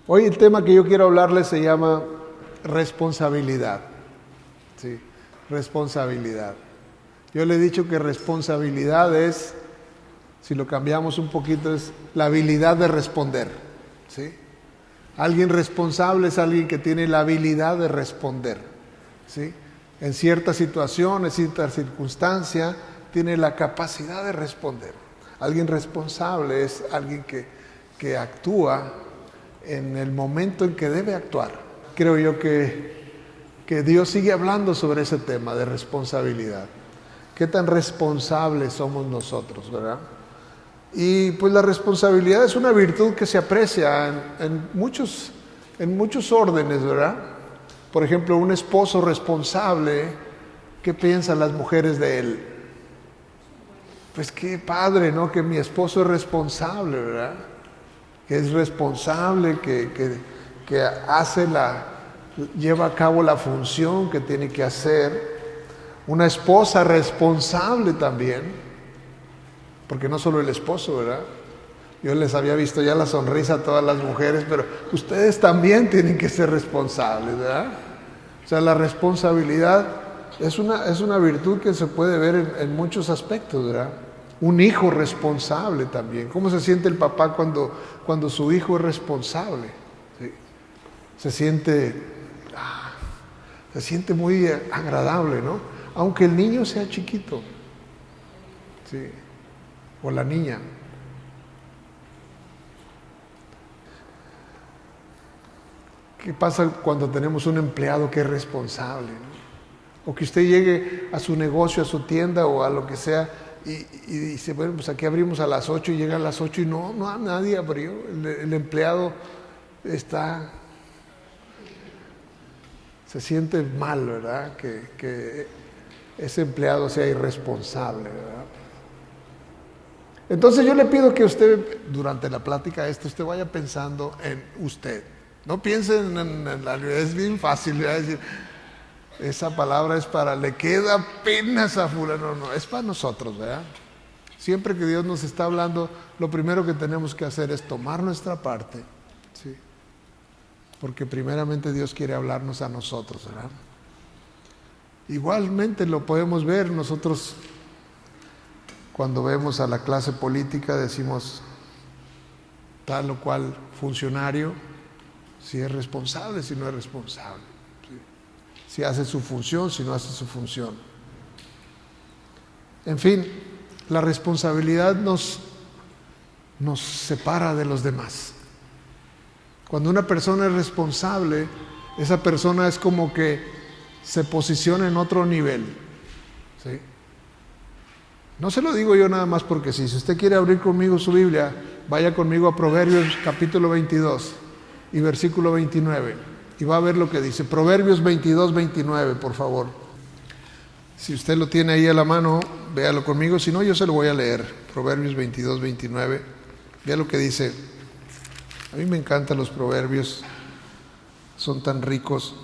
Hoy el tema que yo quiero hablarles se llama responsabilidad. Sí, responsabilidad. Yo le he dicho que responsabilidad es, si lo cambiamos un poquito, es la habilidad de responder. ¿Sí? Alguien responsable es alguien que tiene la habilidad de responder. ¿Sí? En cierta situación, en cierta circunstancia, tiene la capacidad de responder. Alguien responsable es alguien que actúa en el momento en que debe actuar. Creo yo que Dios sigue hablando sobre ese tema de responsabilidad. ¿Qué tan responsables somos nosotros, verdad? Y pues la responsabilidad es una virtud que se aprecia en muchos órdenes, ¿verdad? Por ejemplo, un esposo responsable, ¿qué piensan las mujeres de él? Pues qué padre, ¿no? Que mi esposo es responsable, ¿verdad? Que es responsable, que lleva a cabo la función que tiene que hacer. Una esposa responsable también, porque no solo el esposo, ¿verdad? Yo les había visto ya la sonrisa a todas las mujeres, pero ustedes también tienen que ser responsables, ¿verdad? O sea, la responsabilidad es una virtud que se puede ver en muchos aspectos, ¿verdad? Un hijo responsable también. ¿Cómo se siente el papá cuando su hijo es responsable? ¿Sí? Se siente muy agradable, ¿no? Aunque el niño sea chiquito, ¿sí? O la niña. ¿Qué pasa cuando tenemos un empleado que es responsable, ¿no? O que usted llegue a su negocio, a su tienda o a lo que sea y dice, bueno, pues aquí abrimos a las 8 y llega a las 8 y no nadie abrió. El empleado se siente mal, ¿verdad? Que ese empleado sea irresponsable, ¿verdad? Entonces yo le pido que usted, durante la plática usted vaya pensando en usted. No piense en la... Es bien fácil, ¿verdad? Decir, esa palabra es para, le queda apenas a fulano. No, es para nosotros, ¿verdad? Siempre que Dios nos está hablando, lo primero que tenemos que hacer es tomar nuestra parte, ¿sí? Porque primeramente Dios quiere hablarnos a nosotros, ¿verdad? Igualmente lo podemos ver nosotros cuando vemos a la clase política, decimos tal o cual funcionario, si es responsable, si no es responsable, ¿sí? Si hace su función, si no hace su función. En fin, la responsabilidad nos separa de los demás. Cuando una persona es responsable, esa persona es como que se posiciona en otro nivel, ¿sí? No se lo digo yo nada más porque sí. Si usted quiere abrir conmigo su Biblia, vaya conmigo a Proverbios capítulo 22 y versículo 29 y va a ver lo que dice. Proverbios 22, 29, por favor. Si usted lo tiene ahí a la mano, véalo conmigo. Si no, yo se lo voy a leer. Proverbios 22, 29. Vea lo que dice. A mí me encantan los proverbios. Son tan ricos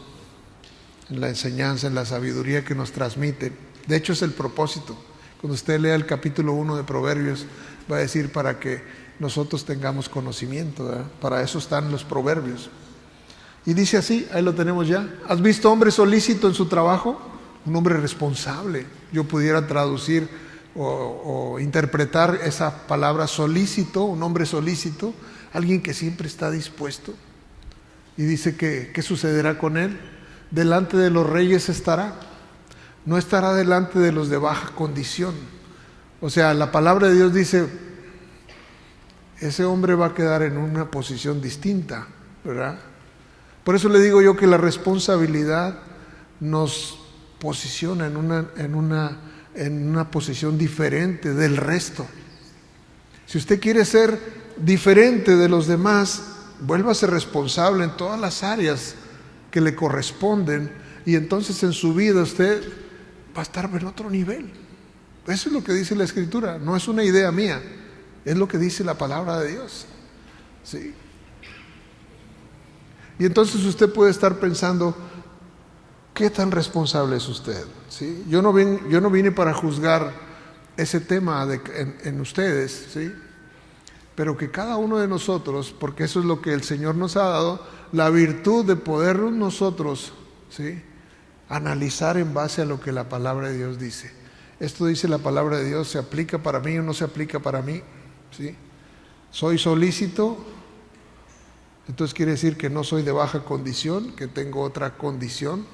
en la enseñanza, en la sabiduría que nos transmiten. De hecho, es el propósito. Cuando usted lea el capítulo 1 de Proverbios, va a decir para que nosotros tengamos conocimiento, ¿verdad? Para eso están los proverbios. Y dice así, ahí lo tenemos ya. ¿Has visto hombre solícito en su trabajo? Un hombre responsable. Yo pudiera traducir o interpretar esa palabra solícito, un hombre solícito, alguien que siempre está dispuesto. Y dice que ¿qué sucederá con él? Delante de los reyes estará. No estará delante de los de baja condición. O sea, la palabra de Dios dice, ese hombre va a quedar en una posición distinta, ¿verdad? Por eso le digo yo que la responsabilidad nos posiciona en una posición diferente del resto. Si usted quiere ser diferente de los demás, vuélvase responsable en todas las áreas que le corresponden y entonces en su vida usted va a estar en otro nivel. Eso es lo que dice la Escritura, no es una idea mía, es lo que dice la palabra de Dios, ¿sí? Y entonces usted puede estar pensando, ¿qué tan responsable es usted? ¿Sí? Yo no vine para juzgar ese tema en ustedes, ¿sí? pero que cada uno de nosotros, porque eso es lo que el Señor nos ha dado, la virtud de poder nosotros, ¿sí?, analizar en base a lo que la palabra de Dios dice. Esto dice la palabra de Dios, ¿se aplica para mí o no se aplica para mí? ¿Sí? ¿Soy solícito? Entonces quiere decir que no soy de baja condición, que tengo otra condición.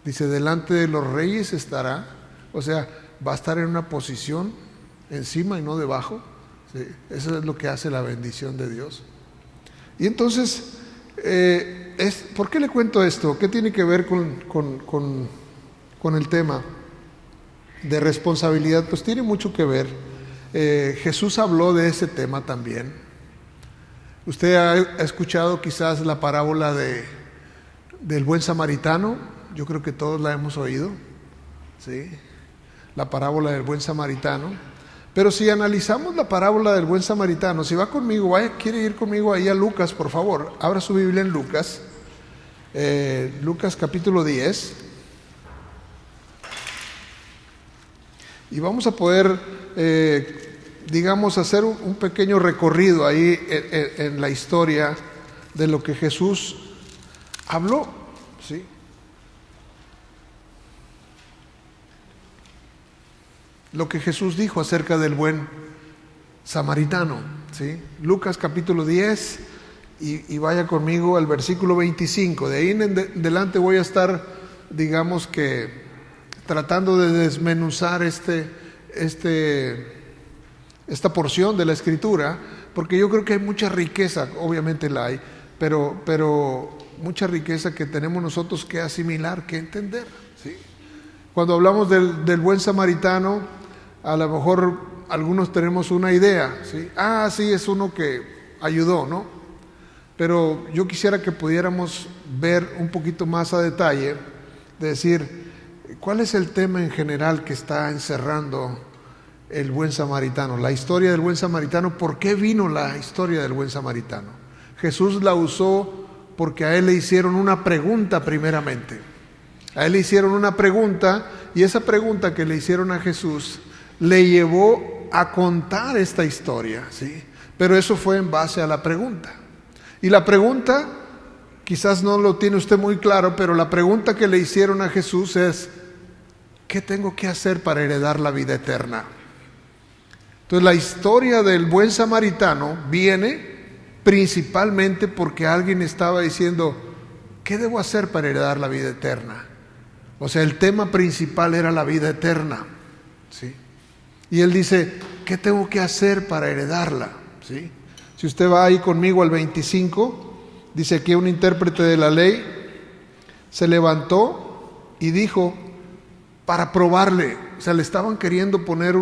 Dice, delante de los reyes estará, o sea, va a estar en una posición encima y no debajo. ¿Sí? Eso es lo que hace la bendición de Dios. Y entonces, ¿por qué le cuento esto? ¿Qué tiene que ver con el tema de responsabilidad? Pues tiene mucho que ver. Jesús habló de ese tema también. Usted ha escuchado quizás la parábola del buen samaritano. Yo creo que todos la hemos oído, ¿sí? La parábola del buen samaritano. Pero si analizamos la parábola del buen samaritano, si va conmigo, quiere ir conmigo ahí a Lucas, por favor, abra su Biblia en Lucas, Lucas capítulo 10, y vamos a poder, digamos, hacer un pequeño recorrido ahí en la historia de lo que Jesús habló, ¿sí? Lo que Jesús dijo acerca del buen samaritano, ¿sí? Lucas capítulo 10 y vaya conmigo al versículo 25. De ahí en adelante voy a estar, digamos que, tratando de desmenuzar esta porción de la Escritura, porque yo creo que hay mucha riqueza, obviamente la hay, pero mucha riqueza que tenemos nosotros que asimilar, que entender, ¿sí? Cuando hablamos del buen samaritano, a lo mejor algunos tenemos una idea, ¿sí? Sí, es uno que ayudó, ¿no? Pero yo quisiera que pudiéramos ver un poquito más a detalle, de decir, ¿cuál es el tema en general que está encerrando el buen samaritano? La historia del buen samaritano, ¿por qué vino la historia del buen samaritano? Jesús la usó porque a él le hicieron una pregunta primeramente. A él le hicieron una pregunta, y esa pregunta que le hicieron a Jesús le llevó a contar esta historia, ¿sí? Pero eso fue en base a la pregunta. Y la pregunta, quizás no lo tiene usted muy claro, pero la pregunta que le hicieron a Jesús es, ¿qué tengo que hacer para heredar la vida eterna? Entonces la historia del buen samaritano viene principalmente porque alguien estaba diciendo, ¿qué debo hacer para heredar la vida eterna? O sea, el tema principal era la vida eterna, ¿sí? Y él dice, ¿qué tengo que hacer para heredarla? ¿Sí? Si usted va ahí conmigo al 25, dice aquí un intérprete de la ley se levantó y dijo, para probarle, o sea, le estaban queriendo poner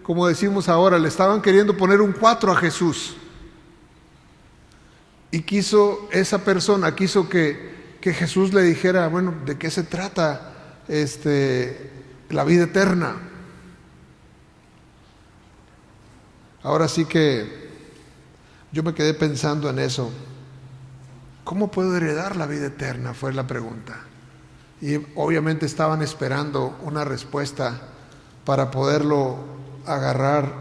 como decimos ahora, le estaban queriendo poner un 4 a Jesús. Y esa persona quiso que Jesús le dijera, bueno, ¿de qué se trata la vida eterna? Ahora sí que yo me quedé pensando en eso. ¿Cómo puedo heredar la vida eterna? Fue la pregunta. Y obviamente estaban esperando una respuesta para poderlo agarrar,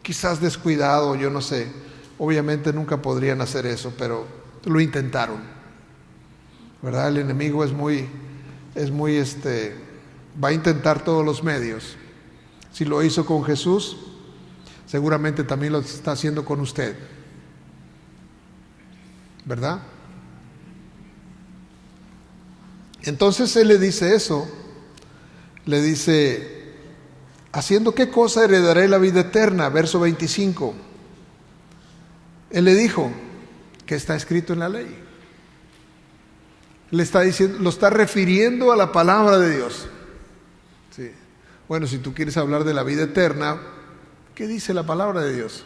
quizás descuidado, yo no sé. Obviamente nunca podrían hacer eso, pero lo intentaron, ¿verdad? El enemigo va a intentar todos los medios. Si lo hizo con Jesús, seguramente también lo está haciendo con usted, ¿verdad? Entonces él le dice eso, le dice, ¿haciendo qué cosa heredaré la vida eterna? Verso 25. Él le dijo, que está escrito en la ley. Le está diciendo, lo está refiriendo a la palabra de Dios. Sí. Bueno, si tú quieres hablar de la vida eterna, ¿qué dice la palabra de Dios?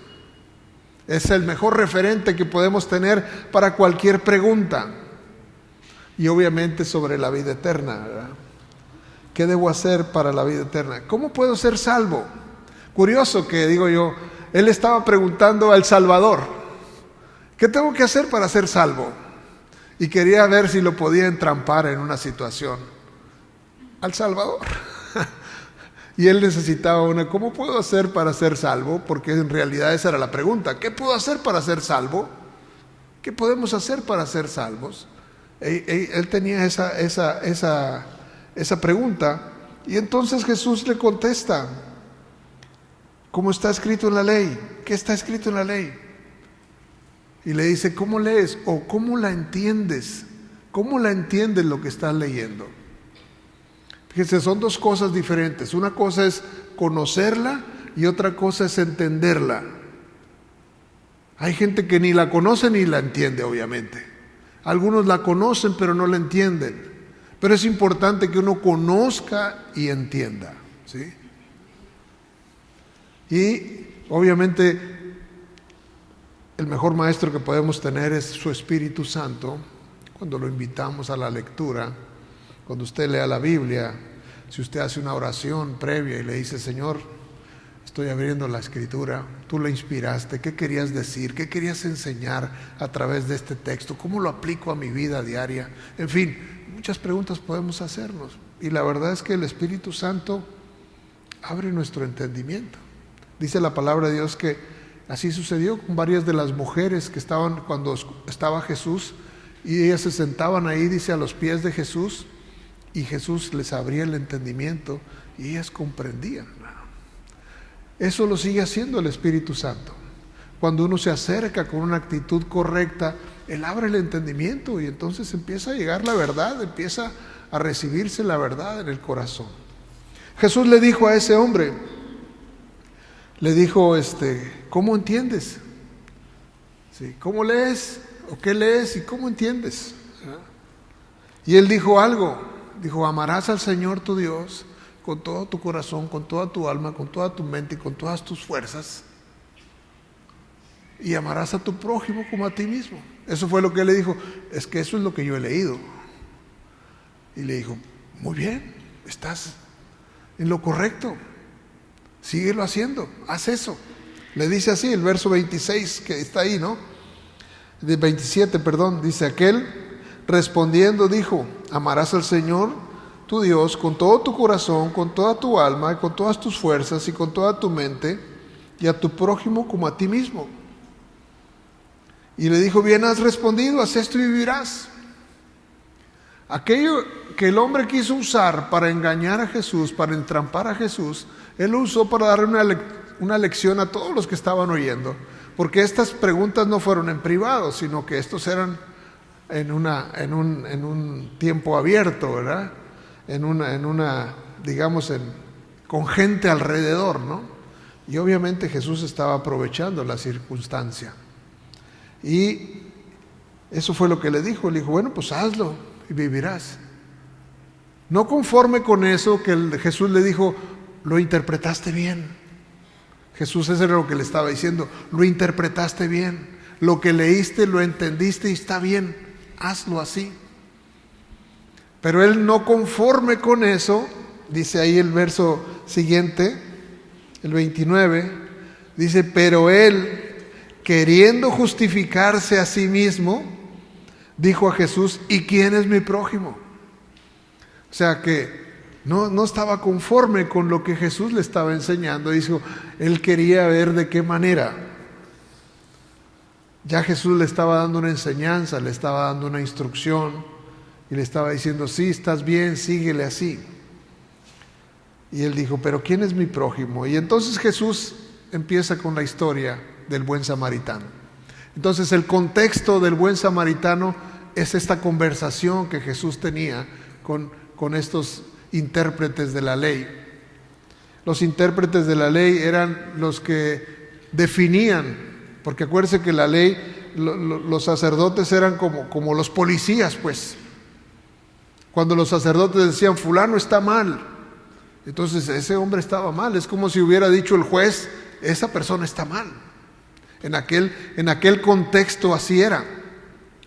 Es el mejor referente que podemos tener para cualquier pregunta. Y obviamente sobre la vida eterna, ¿verdad? ¿Qué debo hacer para la vida eterna? ¿Cómo puedo ser salvo? Curioso que, digo yo, él estaba preguntando al Salvador, ¿qué tengo que hacer para ser salvo? Y quería ver si lo podía entrampar en una situación. Al Salvador. Y él necesitaba una, ¿cómo puedo hacer para ser salvo? Porque en realidad esa era la pregunta. ¿Qué puedo hacer para ser salvo? ¿Qué podemos hacer para ser salvos? Él tenía esa pregunta. Y entonces Jesús le contesta, ¿cómo está escrito en la ley? ¿Qué está escrito en la ley? Y le dice, ¿cómo lees? O ¿cómo la entiendes? ¿Cómo la entiendes lo que estás leyendo? Fíjense, son dos cosas diferentes. Una cosa es conocerla y otra cosa es entenderla. Hay gente que ni la conoce ni la entiende, obviamente. Algunos la conocen pero no la entienden. Pero es importante que uno conozca y entienda, ¿sí? Y obviamente el mejor maestro que podemos tener es su Espíritu Santo. Cuando lo invitamos a la lectura, cuando usted lea la Biblia, si usted hace una oración previa y le dice, Señor, estoy abriendo la Escritura, tú la inspiraste, ¿qué querías decir? ¿Qué querías enseñar a través de este texto? ¿Cómo lo aplico a mi vida diaria? En fin, muchas preguntas podemos hacernos. Y la verdad es que el Espíritu Santo abre nuestro entendimiento. Dice la palabra de Dios que así sucedió con varias de las mujeres que estaban cuando estaba Jesús, y ellas se sentaban ahí, dice, a los pies de Jesús, y Jesús les abría el entendimiento y ellas comprendían. Eso lo sigue haciendo el Espíritu Santo. Cuando uno se acerca con una actitud correcta, Él abre el entendimiento y entonces empieza a llegar la verdad, empieza a recibirse la verdad en el corazón. Jesús le dijo a ese hombre, le dijo, ¿cómo entiendes? ¿Sí? ¿Cómo lees? ¿O qué lees y cómo entiendes? Y él dijo algo, dijo, amarás al Señor tu Dios con todo tu corazón, con toda tu alma, con toda tu mente y con todas tus fuerzas, y amarás a tu prójimo como a ti mismo. Eso fue lo que él le dijo, es que eso es lo que yo he leído. Y le dijo, muy bien, estás en lo correcto, síguelo haciendo, haz eso. Le dice así el verso 26 que está ahí, ¿no? De 27, perdón, dice, aquel respondiendo dijo, amarás al Señor tu Dios con todo tu corazón, con toda tu alma, con todas tus fuerzas y con toda tu mente, y a tu prójimo como a ti mismo. Y le dijo, bien has respondido, haz esto y vivirás. Aquello que el hombre quiso usar para engañar a Jesús, para entrampar a Jesús, él lo usó para darle una lección a todos los que estaban oyendo. Porque estas preguntas no fueron en privado, sino que estos eran en un tiempo abierto, ¿verdad? Con gente alrededor, ¿no? Y obviamente Jesús estaba aprovechando la circunstancia. Y eso fue lo que le dijo. Le dijo, bueno, pues hazlo y vivirás. No conforme con eso, que Jesús le dijo, lo interpretaste bien. Jesús, eso era lo que le estaba diciendo, lo interpretaste bien, lo que leíste lo entendiste y está bien, hazlo así. Pero él no conforme con eso, dice ahí el verso siguiente, el 29, dice, pero él, queriendo justificarse a sí mismo, dijo a Jesús, ¿y quién es mi prójimo? O sea que no estaba conforme con lo que Jesús le estaba enseñando. Dijo, él quería ver de qué manera. Ya Jesús le estaba dando una enseñanza, le estaba dando una instrucción y le estaba diciendo, sí, estás bien, síguele así. Y él dijo, pero ¿quién es mi prójimo? Y entonces Jesús empieza con la historia del buen samaritano. Entonces el contexto del buen samaritano es esta conversación que Jesús tenía con estos intérpretes de la ley. Los intérpretes de la ley eran los que definían, porque acuérdense que la ley, los sacerdotes eran como los policías, pues. Cuando los sacerdotes decían, fulano está mal, entonces ese hombre estaba mal. Es como si hubiera dicho el juez, esa persona está mal. En aquel contexto así era,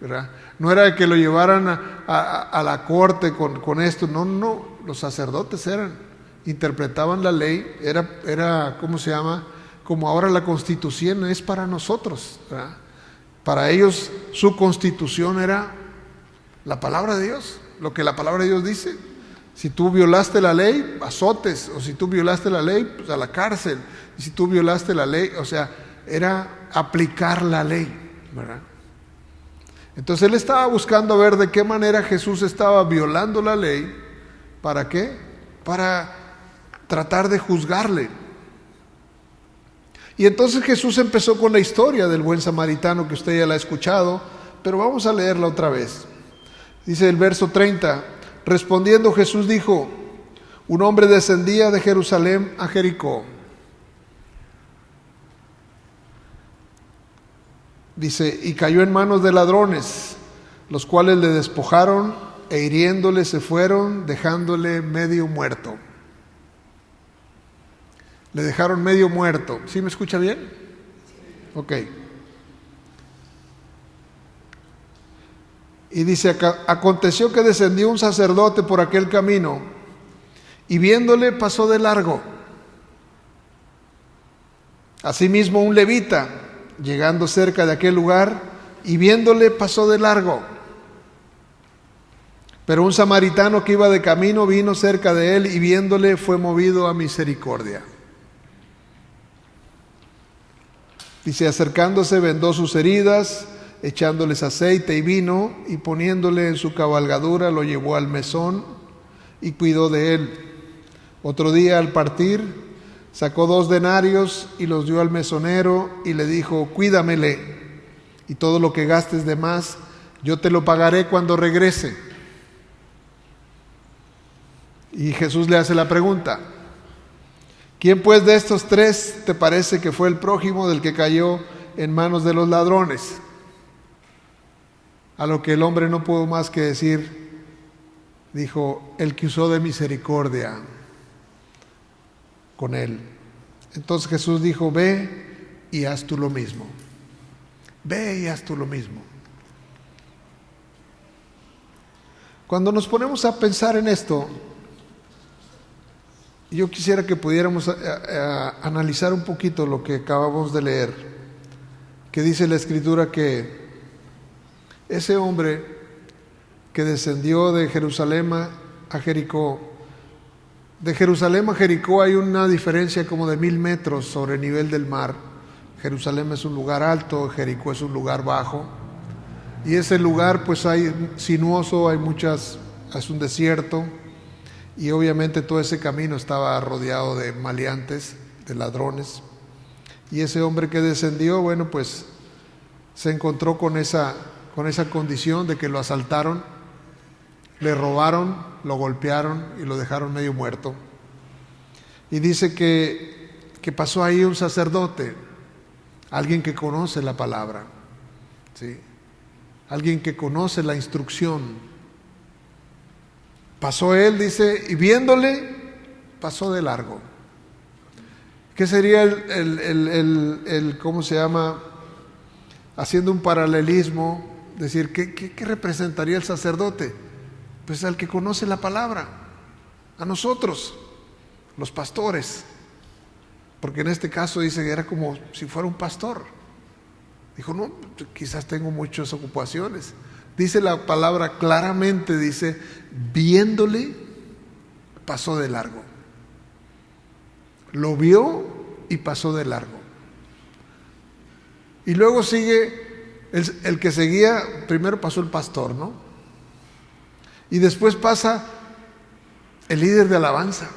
¿verdad? No era que lo llevaran a la corte con esto, no, los sacerdotes interpretaban la ley, era ¿cómo se llama? Como ahora la Constitución es para nosotros, ¿verdad? Para ellos su Constitución era la palabra de Dios, lo que la palabra de Dios dice. Si tú violaste la ley, azotes, o si tú violaste la ley, pues a la cárcel. Y si tú violaste la ley, o sea, era aplicar la ley, ¿verdad? Entonces él estaba buscando ver de qué manera Jesús estaba violando la ley. ¿Para qué? Para tratar de juzgarle. Y entonces Jesús empezó con la historia del buen samaritano, que usted ya la ha escuchado, pero vamos a leerla otra vez. Dice el verso 30, respondiendo Jesús dijo, un hombre descendía de Jerusalén a Jericó. Dice, y cayó en manos de ladrones, los cuales le despojaron e hiriéndole se fueron, dejándole medio muerto. Le dejaron medio muerto. ¿Sí me escucha bien? Ok. Y dice, aconteció que descendió un sacerdote por aquel camino y viéndole pasó de largo. Asimismo un levita, llegando cerca de aquel lugar y viéndole pasó de largo. Pero un samaritano que iba de camino vino cerca de él y viéndole fue movido a misericordia. Dice, acercándose vendó sus heridas, echándoles aceite y vino, y poniéndole en su cabalgadura lo llevó al mesón y cuidó de él. Otro día al partir sacó 2 denarios y los dio al mesonero y le dijo, cuídamele, y todo lo que gastes de más yo te lo pagaré cuando regrese. Y Jesús le hace la pregunta, ¿quién pues de estos 3 te parece que fue el prójimo del que cayó en manos de los ladrones? A lo que el hombre no pudo más que decir, dijo, el que usó de misericordia con él. Entonces Jesús dijo, ve y haz tú lo mismo. Ve y haz tú lo mismo. Cuando nos ponemos a pensar en esto, yo quisiera que pudiéramos analizar un poquito lo que acabamos de leer, que dice la Escritura que ese hombre que descendió de Jerusalén a Jericó, de Jerusalén a Jericó hay una diferencia como de 1000 metros sobre el nivel del mar. Jerusalén es un lugar alto, Jericó es un lugar bajo, y ese lugar pues hay sinuoso, es un desierto. Y obviamente todo ese camino estaba rodeado de maleantes, de ladrones. Y ese hombre que descendió, bueno, pues se encontró con esa condición de que lo asaltaron, le robaron, lo golpearon y lo dejaron medio muerto. Y dice que pasó ahí un sacerdote, alguien que conoce la palabra, ¿sí? Alguien que conoce la instrucción. Pasó él, dice, y viéndole, pasó de largo. ¿Qué sería el ¿cómo se llama? Haciendo un paralelismo, decir, ¿qué representaría el sacerdote? Pues al que conoce la palabra, a nosotros, los pastores. Porque en este caso dice que era como si fuera un pastor. Dijo, no, quizás tengo muchas ocupaciones. Dice la palabra claramente, dice, viéndole, pasó de largo. Lo vio y pasó de largo. Y luego sigue el que seguía, primero pasó el pastor, ¿no? Y después pasa el líder de alabanza,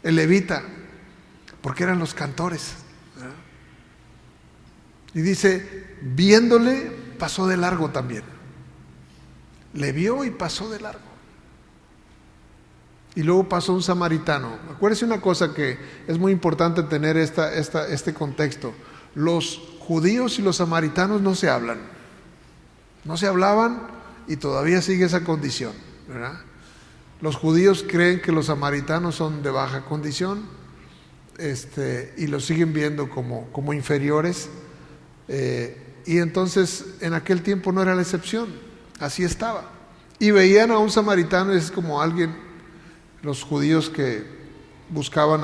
el levita, porque eran los cantores, ¿verdad? Y dice, viéndole, pasó de largo también. Le vio y pasó de largo. Y luego pasó un samaritano. Acuérdense una cosa que es muy importante tener este contexto. Los judíos y los samaritanos no se hablan. No se hablaban y todavía sigue esa condición, ¿verdad? Los judíos creen que los samaritanos son de baja condición, y los siguen viendo como inferiores. Y entonces en aquel tiempo no era la excepción, así estaba. Y veían a un samaritano, es como alguien, los judíos que buscaban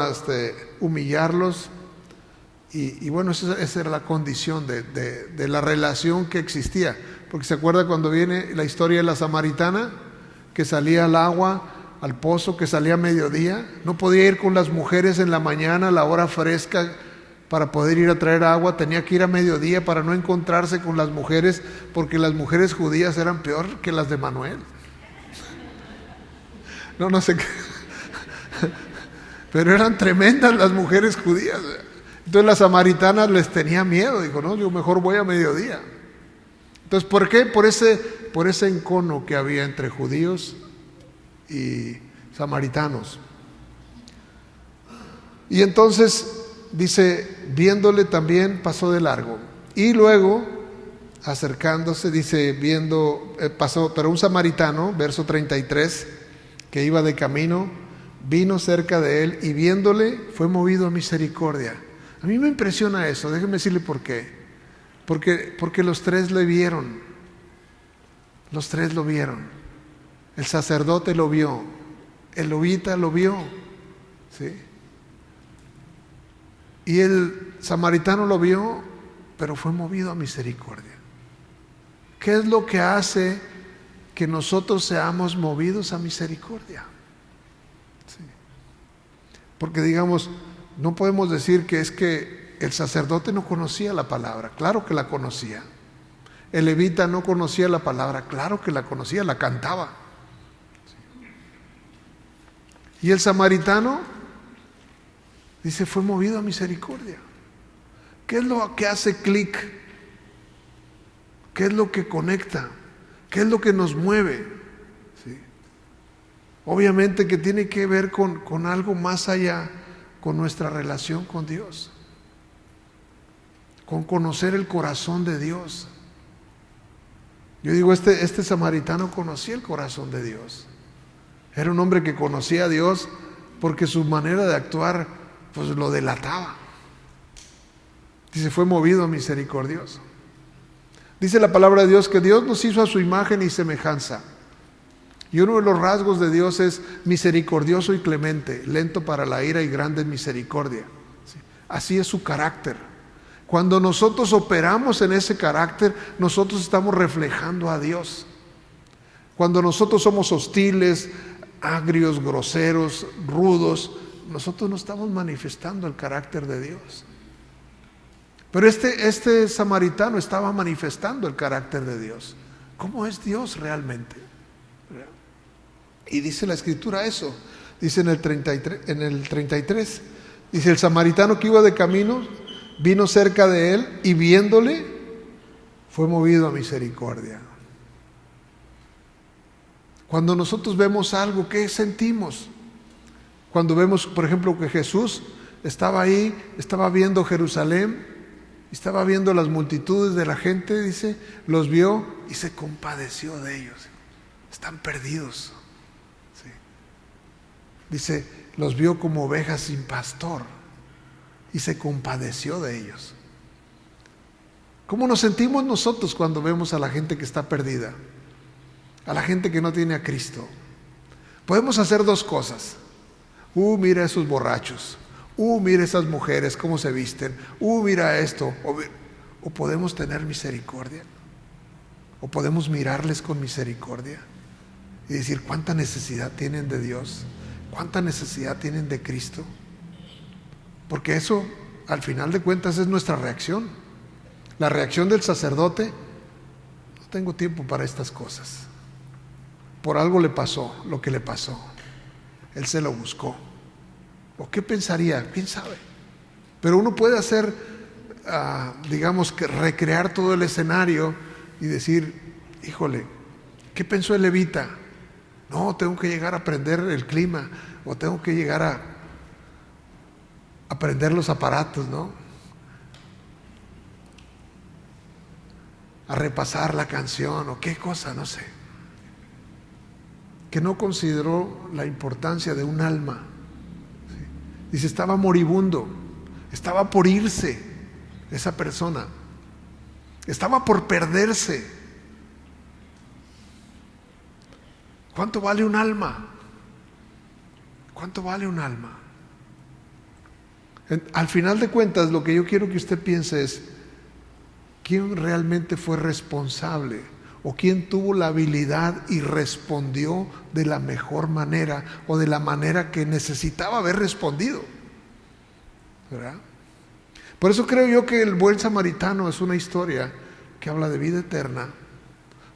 humillarlos, y bueno, esa era la condición de la relación que existía. Porque se acuerda cuando viene la historia de la samaritana, que salía al agua, al pozo, que salía a mediodía. No podía ir con las mujeres en la mañana, a la hora fresca, para poder ir a traer agua. Tenía que ir a mediodía para no encontrarse con las mujeres, porque las mujeres judías eran peor que las de Manuel. No sé qué. Pero eran tremendas las mujeres judías. Entonces las samaritanas les tenía miedo. Dijo, no, yo mejor voy a mediodía. Entonces, ¿por qué? Por ese encono que había entre judíos y samaritanos. Y entonces dice, viéndole también pasó de largo. Y luego, acercándose, dice, pasó, pero un samaritano, verso 33, que iba de camino, vino cerca de él y viéndole fue movido a misericordia. A mí me impresiona eso, déjeme decirle por qué. Porque los tres le vieron. Los tres lo vieron. El sacerdote lo vio. El levita lo vio. ¿Sí? Y el samaritano lo vio, pero fue movido a misericordia. ¿Qué es lo que hace que nosotros seamos movidos a misericordia? ¿Sí? Porque digamos, no podemos decir que es que el sacerdote no conocía la palabra. Claro que la conocía. El levita no conocía la palabra. Claro que la conocía, la cantaba. Y el samaritano, dice, fue movido a misericordia. ¿Qué es lo que hace clic? ¿Qué es lo que conecta? ¿Qué es lo que nos mueve? ¿Sí? Obviamente que tiene que ver con algo más allá, con nuestra relación con Dios, con conocer el corazón de Dios. Yo digo, este samaritano conocía el corazón de Dios. Era un hombre que conocía a Dios porque su manera de actuar pues lo delataba. Dice, fue movido a misericordioso. Dice la palabra de Dios que Dios nos hizo a su imagen y semejanza. Y uno de los rasgos de Dios es misericordioso y clemente, lento para la ira y grande en misericordia. ¿Sí? Así es su carácter. Cuando nosotros operamos en ese carácter, nosotros estamos reflejando a Dios. Cuando nosotros somos hostiles, agrios, groseros, rudos, nosotros no estamos manifestando el carácter de Dios. Pero este samaritano estaba manifestando el carácter de Dios. ¿Cómo es Dios realmente? Y dice la Escritura eso. Dice en el 33, dice, el samaritano que iba de camino vino cerca de él y viéndole fue movido a misericordia. Cuando nosotros vemos algo, ¿qué sentimos? Cuando vemos, por ejemplo, que Jesús estaba ahí, estaba viendo Jerusalén, estaba viendo las multitudes de la gente, dice, los vio y se compadeció de ellos. Están perdidos. ¿Sí? Dice, los vio como ovejas sin pastor y se compadeció de ellos. ¿Cómo nos sentimos nosotros cuando vemos a la gente que está perdida? A la gente que no tiene a Cristo. Podemos hacer dos cosas. Mira esos borrachos. Mira esas mujeres cómo se visten. Mira esto. O podemos tener misericordia. O podemos mirarles con misericordia y decir cuánta necesidad tienen de Dios, cuánta necesidad tienen de Cristo. Porque eso, al final de cuentas, es nuestra reacción. La reacción del sacerdote: no tengo tiempo para estas cosas. Por algo le pasó lo que le pasó. Él se lo buscó. ¿O qué pensaría? ¿Quién sabe? Pero uno puede hacer, digamos que recrear todo el escenario y decir, híjole, ¿qué pensó el levita? No, tengo que llegar a aprender el clima, o tengo que llegar a aprender los aparatos, ¿no? A repasar la canción, o qué cosa, no sé. Que no consideró la importancia de un alma. Dice, estaba moribundo, estaba por irse esa persona, estaba por perderse. ¿Cuánto vale un alma? ¿Cuánto vale un alma? Al final de cuentas, lo que yo quiero que usted piense es, ¿quién realmente fue responsable ¿O quién tuvo la habilidad y respondió de la mejor manera o de la manera que necesitaba haber respondido? ¿Verdad? Por eso creo yo que el buen samaritano es una historia que habla de vida eterna,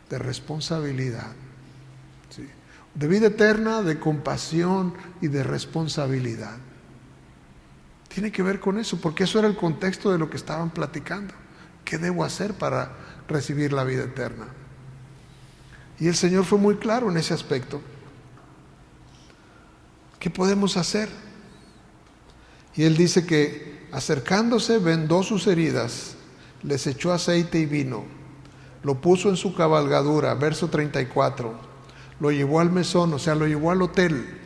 de responsabilidad, ¿sí? De vida eterna, de compasión y de responsabilidad. Tiene que ver con eso, porque eso era el contexto de lo que estaban platicando. ¿Qué debo hacer para recibir la vida eterna? Y el Señor fue muy claro en ese aspecto. ¿Qué podemos hacer? Y Él dice que acercándose vendó sus heridas, les echó aceite y vino, lo puso en su cabalgadura, verso 34, lo llevó al mesón, o sea, lo llevó al hotel,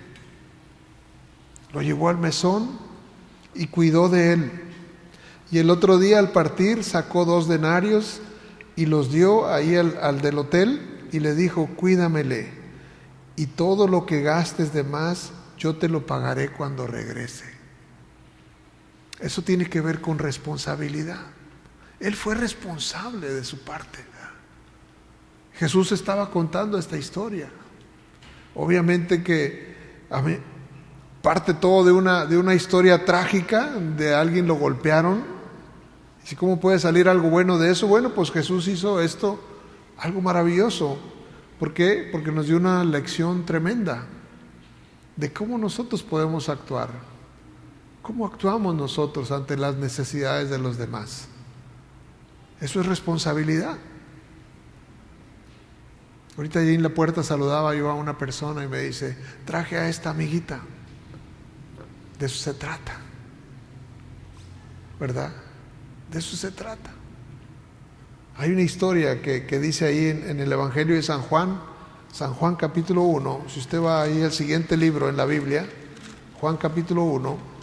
lo llevó al mesón y cuidó de él. Y el otro día al partir sacó 2 denarios y los dio ahí al del hotel y le dijo: cuídamele, y todo lo que gastes de más yo te lo pagaré cuando regrese. Eso tiene que ver con responsabilidad. Él fue responsable de su parte. Jesús estaba contando esta historia. Obviamente que parte todo de una historia trágica, de alguien lo golpearon. ¿Y cómo puede salir algo bueno de eso? Bueno, pues Jesús hizo esto, algo maravilloso. ¿Por qué? Porque nos dio una lección tremenda de cómo nosotros podemos actuar. ¿Cómo actuamos nosotros ante las necesidades de los demás? Eso es responsabilidad. Ahorita allí en la puerta saludaba yo a una persona y me dice: traje a esta amiguita. De eso se trata, ¿verdad? De eso se trata. Hay una historia que dice ahí en el Evangelio de San Juan capítulo 1, si usted va ahí al siguiente libro en la Biblia, Juan capítulo 1,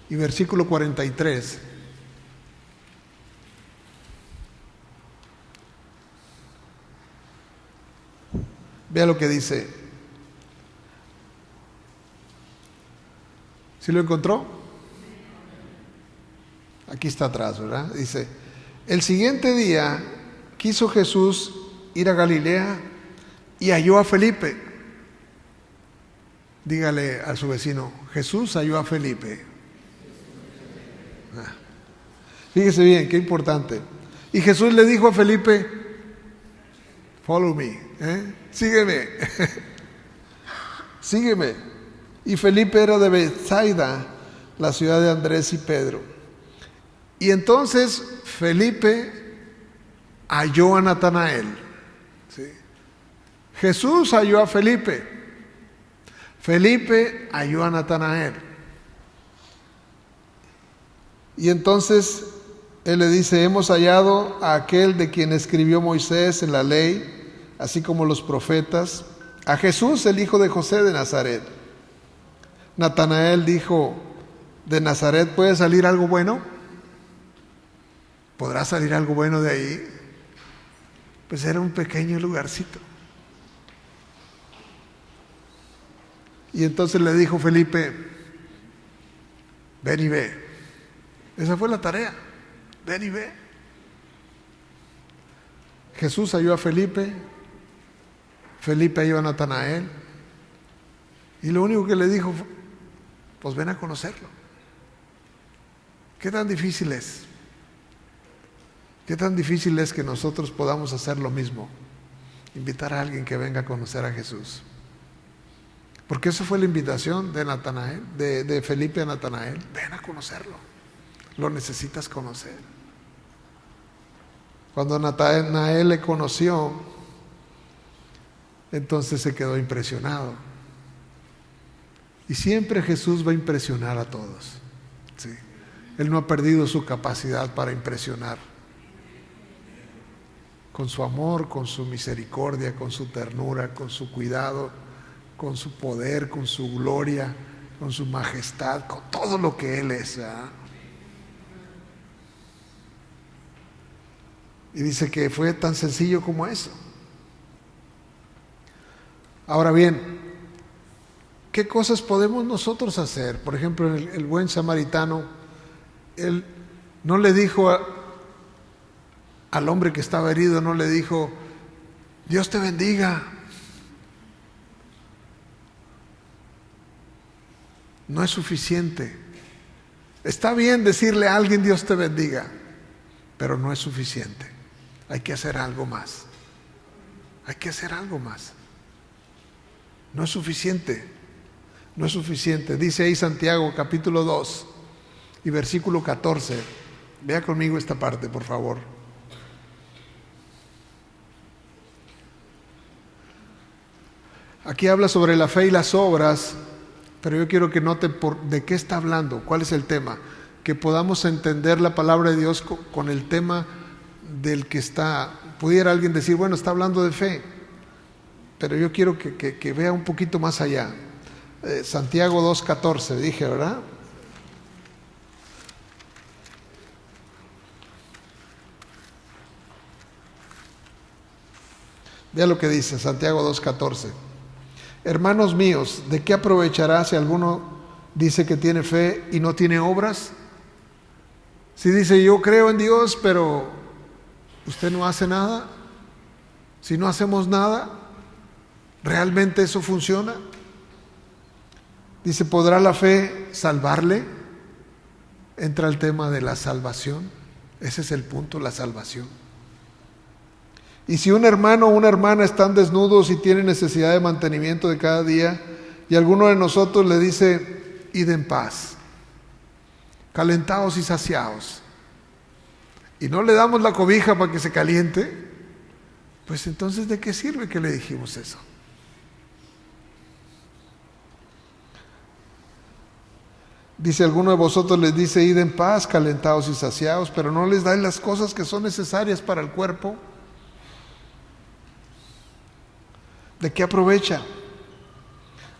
y versículo 43. Vea lo que dice. ¿Sí lo encontró? Aquí está atrás, ¿verdad? Dice: el siguiente día quiso Jesús ir a Galilea y halló a Felipe. Dígale a su vecino: Jesús halló a Felipe. Fíjese bien, qué importante. Y Jesús le dijo a Felipe: follow me, sígueme. Sígueme. Y Felipe era de Betsaida, la ciudad de Andrés y Pedro. Y entonces Felipe halló a Natanael. ¿Sí? Jesús halló a Felipe. Felipe halló a Natanael. Y entonces él le dice: hemos hallado a aquel de quien escribió Moisés en la ley, así como los profetas, a Jesús, el hijo de José de Nazaret. Natanael dijo: ¿de Nazaret puede salir algo bueno? ¿Podrá salir algo bueno de ahí? Pues era un pequeño lugarcito. Y entonces le dijo Felipe: ven y ve. Esa fue la tarea. Ven y ve. Jesús halló a Felipe. Felipe halló a Natanael. Y lo único que le dijo: pues ven a conocerlo. ¿Qué tan difícil es? ¿Qué tan difícil es que nosotros podamos hacer lo mismo? Invitar a alguien que venga a conocer a Jesús. Porque esa fue la invitación de Natanael, de Felipe a Natanael. Ven a conocerlo. Lo necesitas conocer. Cuando Natanael le conoció, entonces se quedó impresionado. Y siempre Jesús va a impresionar a todos. ¿Sí? Él no ha perdido su capacidad para impresionar. Con su amor, con su misericordia, con su ternura, con su cuidado, con su poder, con su gloria, con su majestad, con todo lo que Él es. ¿Verdad? Y dice que fue tan sencillo como eso. Ahora bien, ¿qué cosas podemos nosotros hacer? Por ejemplo, el buen samaritano Él no le dijo al hombre que estaba herido, no le dijo, Dios te bendiga. No es suficiente. Está bien decirle a alguien Dios te bendiga, pero no es suficiente. Hay que hacer algo más. Hay que hacer algo más. No es suficiente. No es suficiente. Dice ahí Santiago capítulo 2 y versículo 14. Vea conmigo esta parte, por favor. Aquí habla sobre la fe y las obras, pero yo quiero que note de qué está hablando, cuál es el tema, que podamos entender la palabra de Dios con el tema del que está. Pudiera alguien decir, bueno, está hablando de fe, pero yo quiero que vea un poquito más allá. Santiago 2:14, dije, ¿verdad? Vea lo que dice Santiago 2:14. Hermanos míos, ¿de qué aprovechará si alguno dice que tiene fe y no tiene obras? Si dice yo creo en Dios, pero usted no hace nada, si no hacemos nada, ¿realmente eso funciona? Dice, ¿podrá la fe salvarle? Entra el tema de la salvación. Ese es el punto, la salvación. Y si un hermano o una hermana están desnudos y tienen necesidad de mantenimiento de cada día, y alguno de nosotros le dice, id en paz, calentados y saciados, y no le damos la cobija para que se caliente, pues entonces ¿de qué sirve que le dijimos eso? Dice, alguno de vosotros les dice, id en paz, calentados y saciados, pero no les dais las cosas que son necesarias para el cuerpo. ¿De qué aprovecha?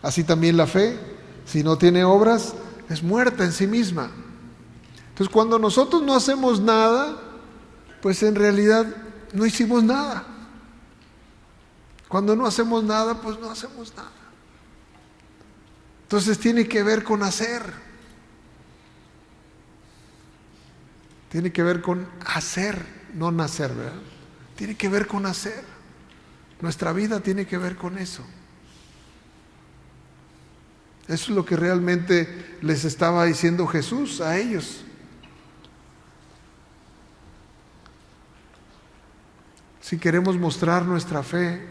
Así también la fe, si no tiene obras, es muerta en sí misma. Entonces, cuando nosotros no hacemos nada, pues en realidad no hicimos nada. Cuando no hacemos nada, pues no hacemos nada. Entonces tiene que ver con hacer. Tiene que ver con hacer, no nacer, ¿verdad? Tiene que ver con hacer. Nuestra vida tiene que ver con eso. Eso es lo que realmente les estaba diciendo Jesús a ellos. Si queremos mostrar nuestra fe,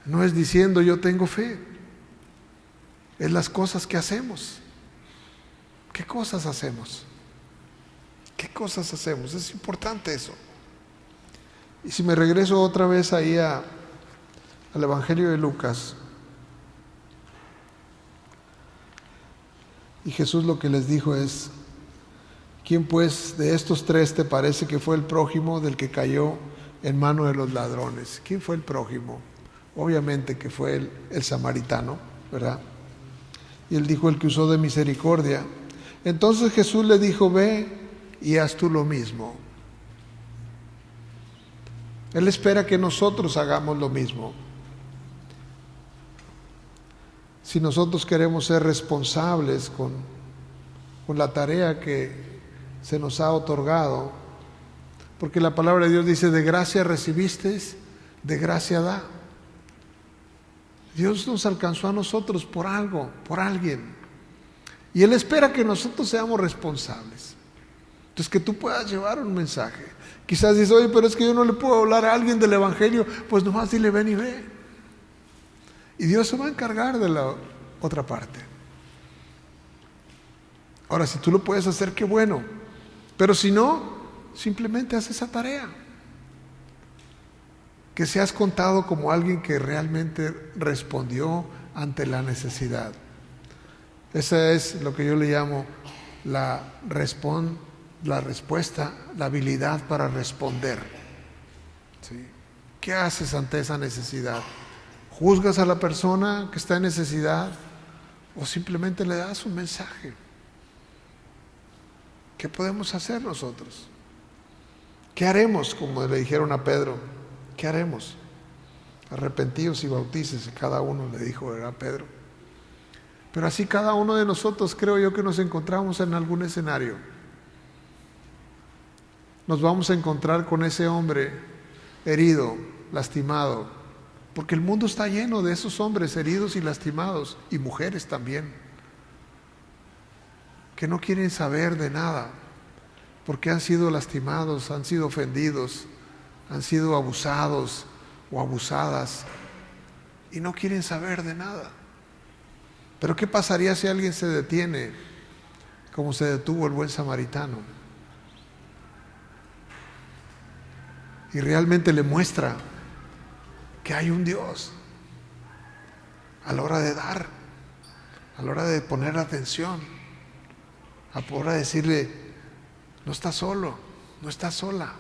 no es diciendo yo tengo fe, es las cosas que hacemos. ¿Qué cosas hacemos? ¿Qué cosas hacemos? Es importante eso. Y si me regreso otra vez ahí al Evangelio de Lucas, y Jesús lo que les dijo es, ¿quién pues de estos tres te parece que fue el prójimo del que cayó en mano de los ladrones? ¿Quién fue el prójimo? Obviamente que fue el samaritano, ¿verdad? Y él dijo, el que usó de misericordia. Entonces Jesús le dijo, ve y haz tú lo mismo. Él espera que nosotros hagamos lo mismo. Si nosotros queremos ser responsables con la tarea que se nos ha otorgado, porque la palabra de Dios dice, de gracia recibisteis, de gracia da. Dios nos alcanzó a nosotros por algo, por alguien. Y Él espera que nosotros seamos responsables. Entonces, que tú puedas llevar un mensaje. Quizás dices, oye, pero es que yo no le puedo hablar a alguien del Evangelio. Pues nomás dile, ven y ve. Y Dios se va a encargar de la otra parte. Ahora, si tú lo puedes hacer, qué bueno. Pero si no, simplemente haz esa tarea. Que seas contado como alguien que realmente respondió ante la necesidad. Esa es lo que yo le llamo la respuesta, la habilidad para responder. ¿Sí? ¿Qué haces ante esa necesidad? ¿Juzgas a la persona que está en necesidad o simplemente le das un mensaje? ¿Qué podemos hacer nosotros? ¿Qué haremos? Como le dijeron a Pedro, ¿qué haremos? Arrepentíos y bautícese, cada uno le dijo, ¿verdad, Pedro? Pero así cada uno de nosotros creo yo que nos encontramos en algún escenario. nos vamos a encontrar con ese hombre herido, lastimado, porque el mundo está lleno de esos hombres heridos y lastimados, y mujeres también, que no quieren saber de nada, porque han sido lastimados, han sido ofendidos, han sido abusados o abusadas, y no quieren saber de nada. Pero ¿qué pasaría si alguien se detiene, como se detuvo el buen samaritano, y realmente le muestra que hay un Dios a la hora de dar, a la hora de poner atención, a la hora de decirle: no estás solo, no estás sola?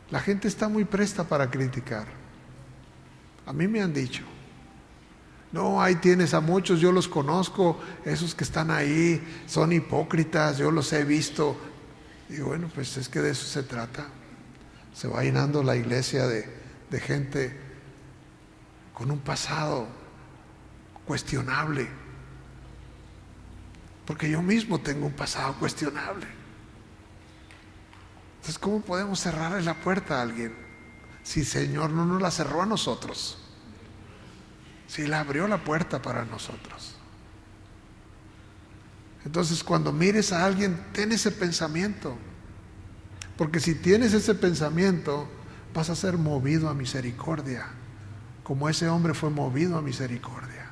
La gente está muy presta para criticar. A mí me han dicho: no, ahí tienes a muchos, yo los conozco, esos que están ahí son hipócritas, yo los he visto. Digo, bueno, pues es que de eso se trata. Se va llenando la iglesia de gente con un pasado cuestionable, porque yo mismo tengo un pasado cuestionable. Entonces, ¿cómo podemos cerrarle la puerta a alguien si el Señor no nos la cerró a nosotros? Si Él abrió la puerta para nosotros. Entonces, cuando mires a alguien, ten ese pensamiento, porque si tienes ese pensamiento, vas a ser movido a misericordia, como ese hombre fue movido a misericordia.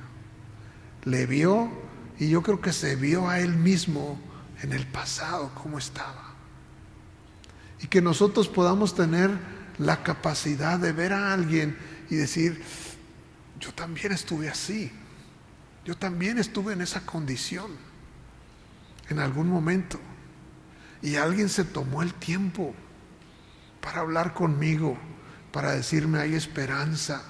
Le vio, y yo creo que se vio a él mismo en el pasado cómo estaba, y que nosotros podamos tener la capacidad de ver a alguien y decir: yo también estuve así, yo también estuve en esa condición en algún momento, y alguien se tomó el tiempo para hablar conmigo, para decirme: hay esperanza.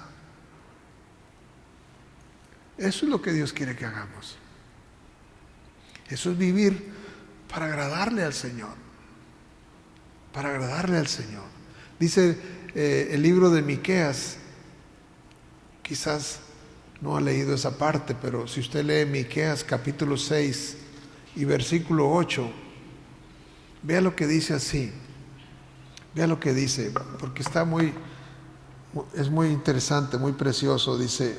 Eso es lo que Dios quiere que hagamos. Eso es vivir para agradarle al Señor, para agradarle al Señor. Dice el libro de Miqueas, quizás no ha leído esa parte, pero si usted lee Miqueas capítulo 6 y versículo 8, vea lo que dice así. Vea lo que dice, porque es muy interesante, muy precioso. Dice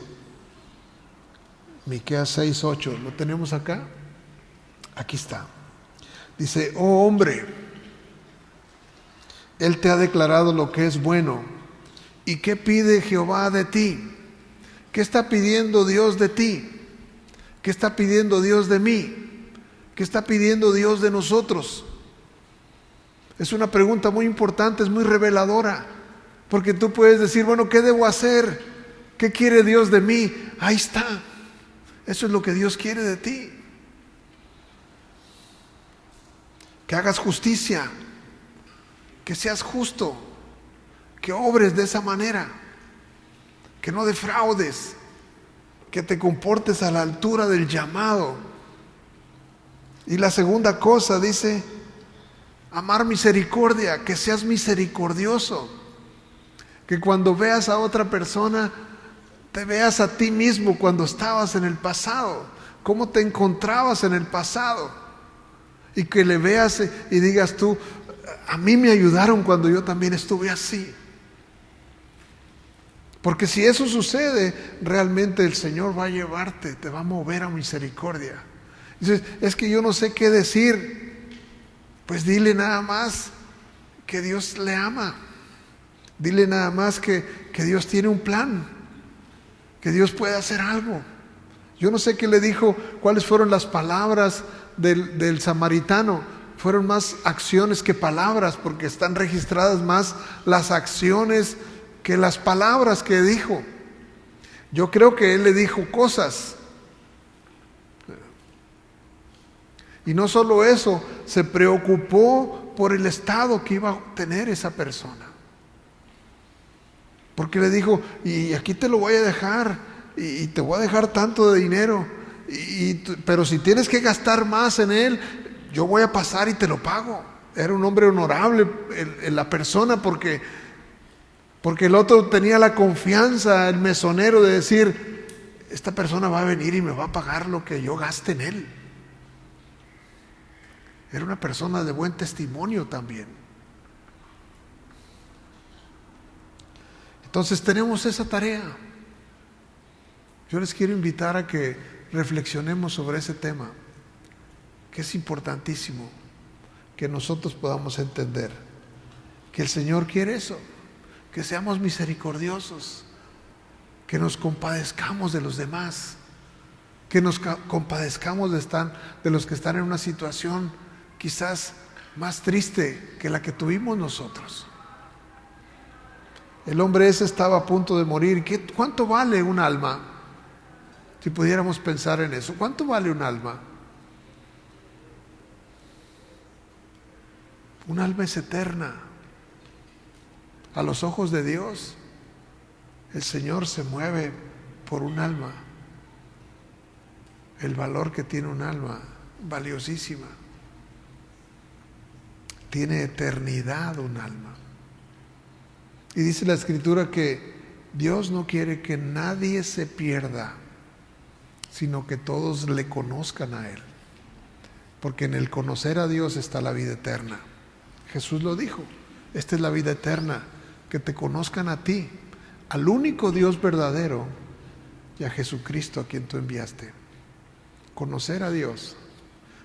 Miqueas 6, 8, ¿lo tenemos acá? Aquí está. Dice: oh hombre, Él te ha declarado lo que es bueno. ¿Y qué pide Jehová de ti? ¿Qué está pidiendo Dios de ti? ¿Qué está pidiendo Dios de mí? ¿Qué está pidiendo Dios de nosotros? Es una pregunta muy importante, es muy reveladora, porque tú puedes decir: bueno, ¿qué debo hacer? ¿Qué quiere Dios de mí? Ahí está. Eso es lo que Dios quiere de ti. Que hagas justicia, que seas justo, que obres de esa manera, que no defraudes, que te comportes a la altura del llamado. Y la segunda cosa dice: amar misericordia, que seas misericordioso, que cuando veas a otra persona, te veas a ti mismo cuando estabas en el pasado, cómo te encontrabas en el pasado, y que le veas y digas tú: a mí me ayudaron cuando yo también estuve así. Porque si eso sucede, realmente el Señor va a llevarte, te va a mover a misericordia. Dices: es que yo no sé qué decir. Pues dile nada más que Dios le ama. Dile nada más que Dios tiene un plan, que Dios puede hacer algo. Yo no sé qué le dijo, cuáles fueron las palabras del samaritano. Fueron más acciones que palabras, porque están registradas más las acciones que las palabras que dijo. Yo creo que él le dijo cosas. Y no solo eso, se preocupó por el estado que iba a tener esa persona. Porque le dijo: y aquí te lo voy a dejar, y te voy a dejar tanto de dinero, pero si tienes que gastar más en él, yo voy a pasar y te lo pago. Era un hombre honorable la persona, porque el otro tenía la confianza, el mesonero, de decir: esta persona va a venir y me va a pagar lo que yo gaste en él. Era una persona de buen testimonio también. Entonces tenemos esa tarea. Yo les quiero invitar a que reflexionemos sobre ese tema, que es importantísimo que nosotros podamos entender que el Señor quiere eso, que seamos misericordiosos, que nos compadezcamos de los demás, que nos compadezcamos de los que están en una situación quizás más triste que la que tuvimos nosotros. El hombre ese estaba a punto de morir. ¿Cuánto vale un alma? Si pudiéramos pensar en eso, ¿cuánto vale un alma? Un alma es eterna. A los ojos de Dios, el Señor se mueve por un alma. El valor que tiene un alma, valiosísima. Tiene eternidad un alma. Y dice la Escritura que Dios no quiere que nadie se pierda, sino que todos le conozcan a Él. Porque en el conocer a Dios está la vida eterna. Jesús lo dijo, esta es la vida eterna, que te conozcan a ti, al único Dios verdadero y a Jesucristo a quien tú enviaste. Conocer a Dios.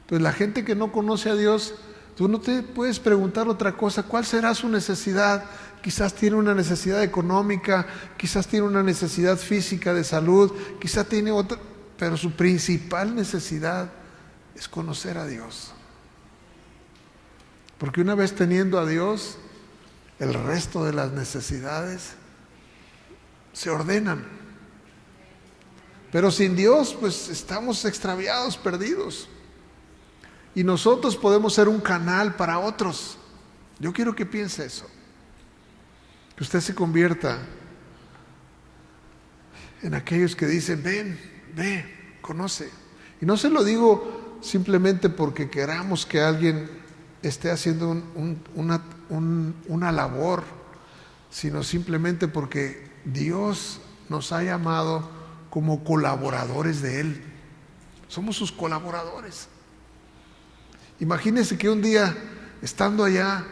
Entonces la gente que no conoce a Dios, tú no te puedes preguntar otra cosa. ¿Cuál será su necesidad? Quizás tiene una necesidad económica, quizás tiene una necesidad física de salud, quizás tiene otra, pero su principal necesidad es conocer a Dios. Porque una vez teniendo a Dios, el resto de las necesidades se ordenan. Pero sin Dios, pues estamos extraviados, perdidos. Y nosotros podemos ser un canal para otros. Yo quiero que piense eso. Que usted se convierta en aquellos que dicen, ven, ve, conoce. Y no se lo digo simplemente porque queramos que alguien esté haciendo una labor, sino simplemente porque Dios nos ha llamado como colaboradores de Él. Somos sus colaboradores. Imagínese que un día, estando allá,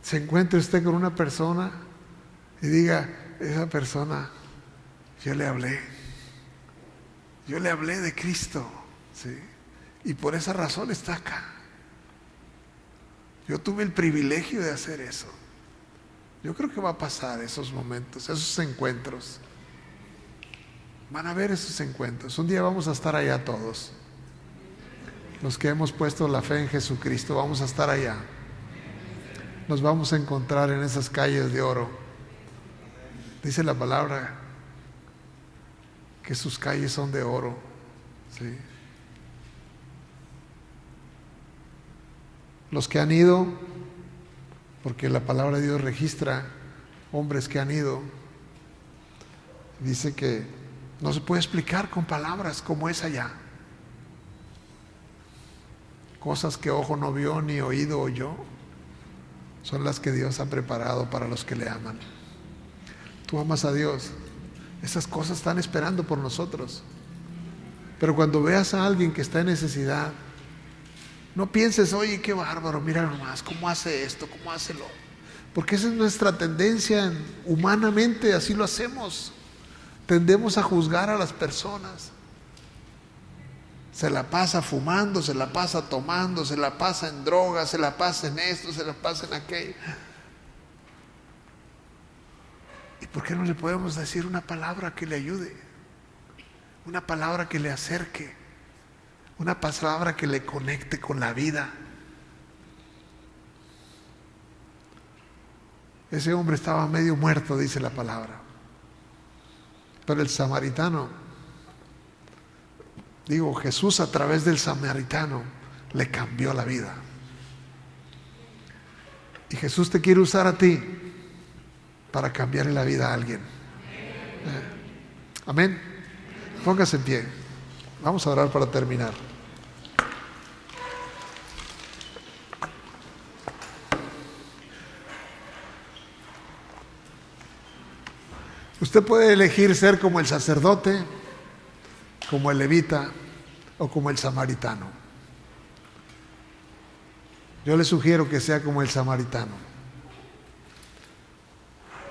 se encuentre usted con una persona y diga, esa persona, yo le hablé de Cristo, ¿sí? Y por esa razón está acá. Yo tuve el privilegio de hacer eso. Yo creo que va a pasar esos momentos, esos encuentros. Van a haber esos encuentros. Un día vamos a estar allá todos. Los que hemos puesto la fe en Jesucristo, vamos a estar allá. Nos vamos a encontrar en esas calles de oro. Dice la palabra que sus calles son de oro, ¿sí? Los que han ido, porque la palabra de Dios registra hombres que han ido, dice que no se puede explicar con palabras cómo es allá. Cosas que ojo no vio ni oído oyó son las que Dios ha preparado para los que le aman. Tú amas a Dios, esas cosas están esperando por nosotros. Pero cuando veas a alguien que está en necesidad, no pienses, oye, qué bárbaro, mira nomás, cómo hace esto, cómo hace lo. Porque esa es nuestra tendencia, humanamente así lo hacemos. Tendemos a juzgar a las personas. Se la pasa fumando, se la pasa tomando, se la pasa en drogas, se la pasa en esto, se la pasa en aquello. ¿Y por qué no le podemos decir una palabra que le ayude? Una palabra que le acerque, una palabra que le conecte con la vida. Ese hombre estaba medio muerto, dice la palabra. Pero el samaritano, Jesús a través del samaritano le cambió la vida. Y Jesús te quiere usar a ti para cambiarle la vida a alguien. Amén. Póngase en pie. Vamos a orar para terminar. Usted puede elegir ser como el sacerdote, como el levita o como el samaritano. Yo le sugiero que sea como el samaritano.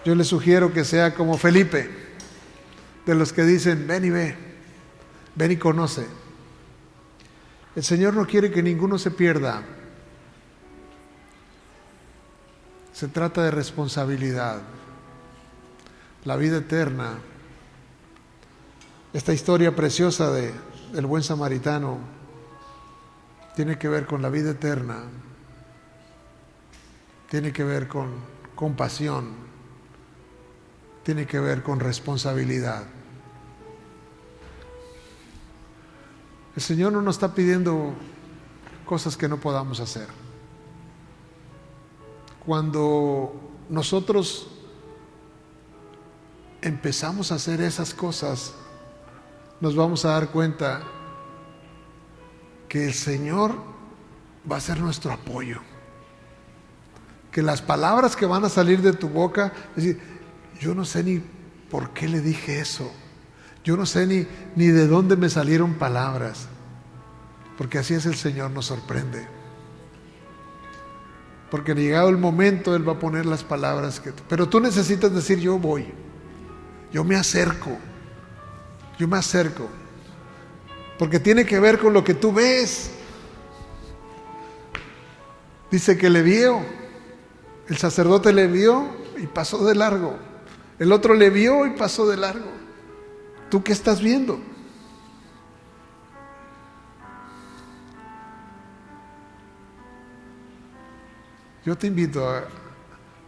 Yo le sugiero que sea como Felipe, de los que dicen, ven y ve, ven y conoce. El Señor no quiere que ninguno se pierda. Se trata de responsabilidad. La vida eterna. Esta historia preciosa del buen samaritano tiene que ver con la vida eterna. Tiene que ver con compasión. Tiene que ver con responsabilidad. El Señor no nos está pidiendo cosas que no podamos hacer. Cuando nosotros empezamos a hacer esas cosas, nos vamos a dar cuenta que el Señor va a ser nuestro apoyo. Que las palabras que van a salir de tu boca, es decir, yo no sé ni por qué le dije eso. Yo no sé ni de dónde me salieron palabras. Porque así es el Señor, nos sorprende. Porque llegado el momento, Él va a poner las palabras que... Pero tú necesitas decir, yo voy. Yo me acerco. Yo me acerco. Porque tiene que ver con lo que tú ves. Dice que le vio. El sacerdote le vio y pasó de largo. El otro le vio y pasó de largo. ¿Tú qué estás viendo? Yo te invito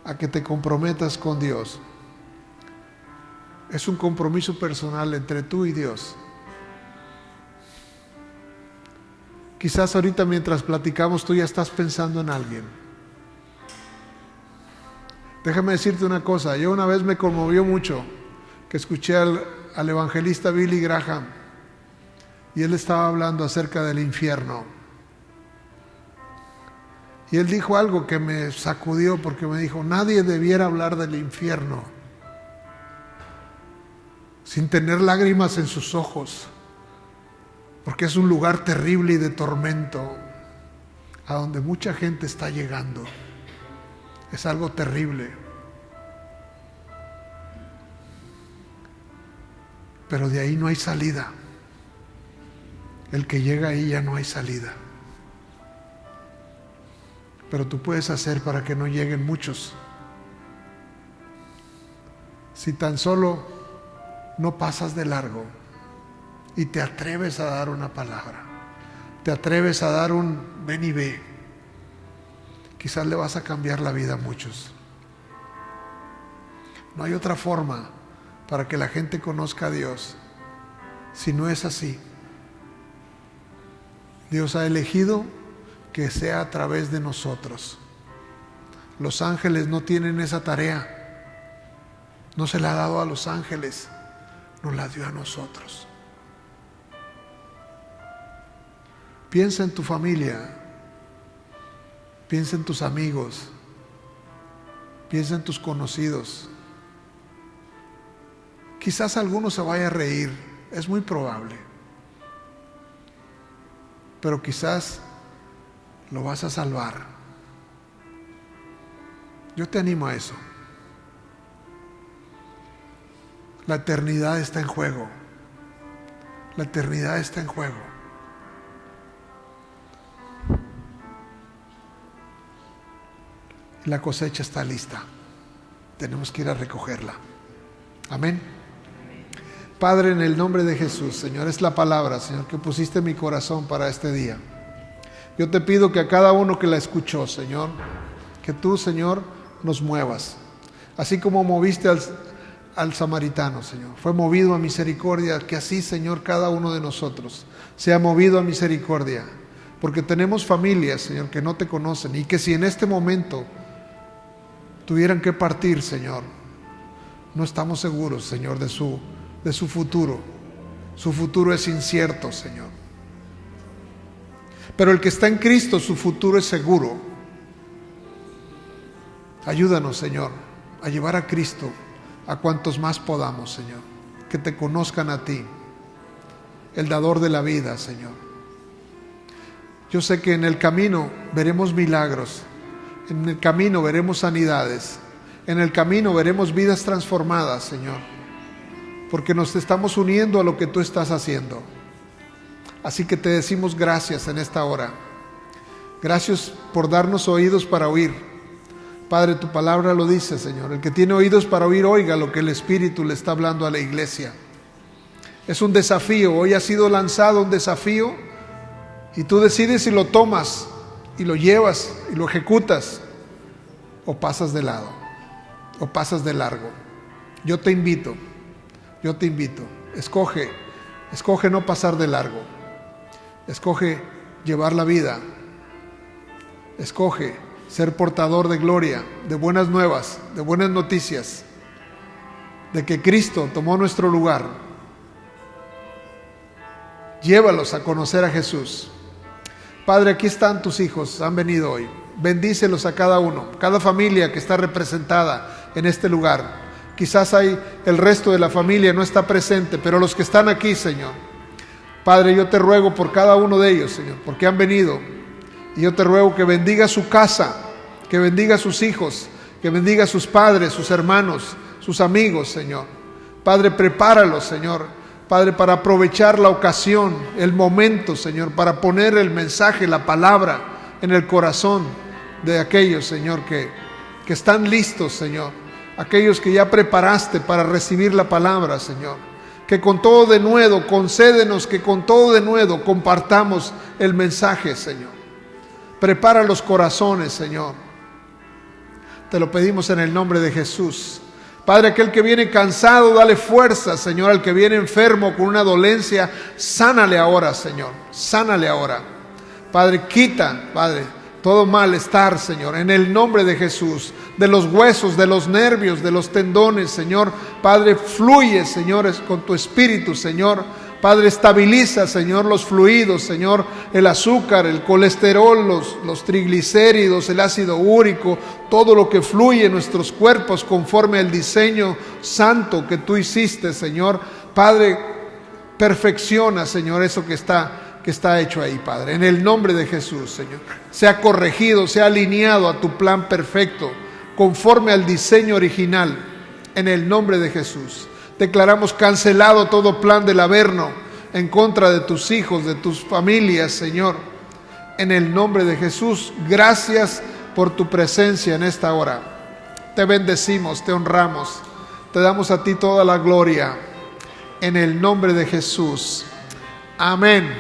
a que te comprometas con Dios. Es un compromiso personal entre tú y Dios. Quizás ahorita mientras platicamos tú ya estás pensando en alguien. Déjame decirte una cosa, yo una vez me conmovió mucho que escuché al evangelista Billy Graham y él estaba hablando acerca del infierno. Y él dijo algo que me sacudió porque me dijo, nadie debiera hablar del infierno sin tener lágrimas en sus ojos, porque es un lugar terrible y de tormento a donde mucha gente está llegando. Es algo terrible. Pero de ahí no hay salida. El que llega ahí ya no hay salida. Pero tú puedes hacer para que no lleguen muchos. Si tan solo no pasas de largo y te atreves a dar una palabra, te atreves a dar un ven y ve, quizás le vas a cambiar la vida a muchos. No hay otra forma para que la gente conozca a Dios si no es así. Dios ha elegido que sea a través de nosotros. Los ángeles no tienen esa tarea. No se la ha dado a los ángeles, nos la dio a nosotros. Piensa en tu familia, piensa en tus amigos, piensa en tus conocidos. Quizás alguno se vaya a reír, es muy probable, pero quizás lo vas a salvar. Yo te animo a eso. La eternidad está en juego. La eternidad está en juego. La cosecha está lista. Tenemos que ir a recogerla. Amén. Padre, en el nombre de Jesús, Señor, es la palabra, Señor, que pusiste en mi corazón para este día. Yo te pido que a cada uno que la escuchó, Señor, que tú, Señor, nos muevas. Así como moviste al samaritano, Señor, fue movido a misericordia, que así, Señor, cada uno de nosotros sea movido a misericordia. Porque tenemos familias, Señor, que no te conocen y que si en este momento tuvieran que partir, Señor, no estamos seguros, Señor, de su futuro. Su futuro es incierto, Señor. Pero el que está en Cristo, su futuro es seguro. Ayúdanos, Señor, a llevar a Cristo a cuantos más podamos, Señor. Que te conozcan a ti, el dador de la vida, Señor. Yo sé que en el camino veremos milagros, en el camino veremos sanidades, en el camino veremos vidas transformadas, Señor, porque nos estamos uniendo a lo que tú estás haciendo. Así que te decimos gracias en esta hora. Gracias por darnos oídos para oír. Padre, tu palabra lo dice, Señor. El que tiene oídos para oír, oiga lo que el Espíritu le está hablando a la iglesia. Es un desafío. Hoy ha sido lanzado un desafío y tú decides si lo tomas y lo llevas y lo ejecutas, o pasas de lado, o pasas de largo. Yo te invito, escoge no pasar de largo, escoge llevar la vida, escoge ser portador de gloria, de buenas nuevas, de buenas noticias, de que Cristo tomó nuestro lugar. Llévalos a conocer a Jesús. Padre, aquí están tus hijos, han venido hoy. Bendícelos a cada uno, cada familia que está representada en este lugar. Quizás el resto de la familia no está presente, pero los que están aquí, Señor. Padre, yo te ruego por cada uno de ellos, Señor, porque han venido. Y yo te ruego que bendiga su casa, que bendiga a sus hijos, que bendiga a sus padres, sus hermanos, sus amigos, Señor. Padre, prepáralos, Señor. Padre, para aprovechar la ocasión, el momento, Señor, para poner el mensaje, la palabra en el corazón de aquellos, Señor, que están listos, Señor. Aquellos que ya preparaste para recibir la palabra, Señor. Que con todo denuedo, concédenos que con todo denuedo compartamos el mensaje, Señor. Prepara los corazones, Señor. Te lo pedimos en el nombre de Jesús. Padre, aquel que viene cansado, dale fuerza, Señor. Al que viene enfermo con una dolencia, sánale ahora, Señor. Sánale ahora. Padre, quita, Padre, todo malestar, Señor, en el nombre de Jesús. De los huesos, de los nervios, de los tendones, Señor. Padre, fluye, Señor, con tu espíritu, Señor. Padre, estabiliza, Señor, los fluidos, Señor, el azúcar, el colesterol, los triglicéridos, el ácido úrico, todo lo que fluye en nuestros cuerpos conforme al diseño santo que tú hiciste, Señor. Padre, perfecciona, Señor, eso que está hecho ahí, Padre, en el nombre de Jesús, Señor. Sea corregido, sea alineado a tu plan perfecto, conforme al diseño original, en el nombre de Jesús. Declaramos cancelado todo plan del Averno en contra de tus hijos, de tus familias, Señor. En el nombre de Jesús, gracias por tu presencia en esta hora. Te bendecimos, te honramos, te damos a ti toda la gloria. En el nombre de Jesús. Amén,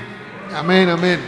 amén, amén.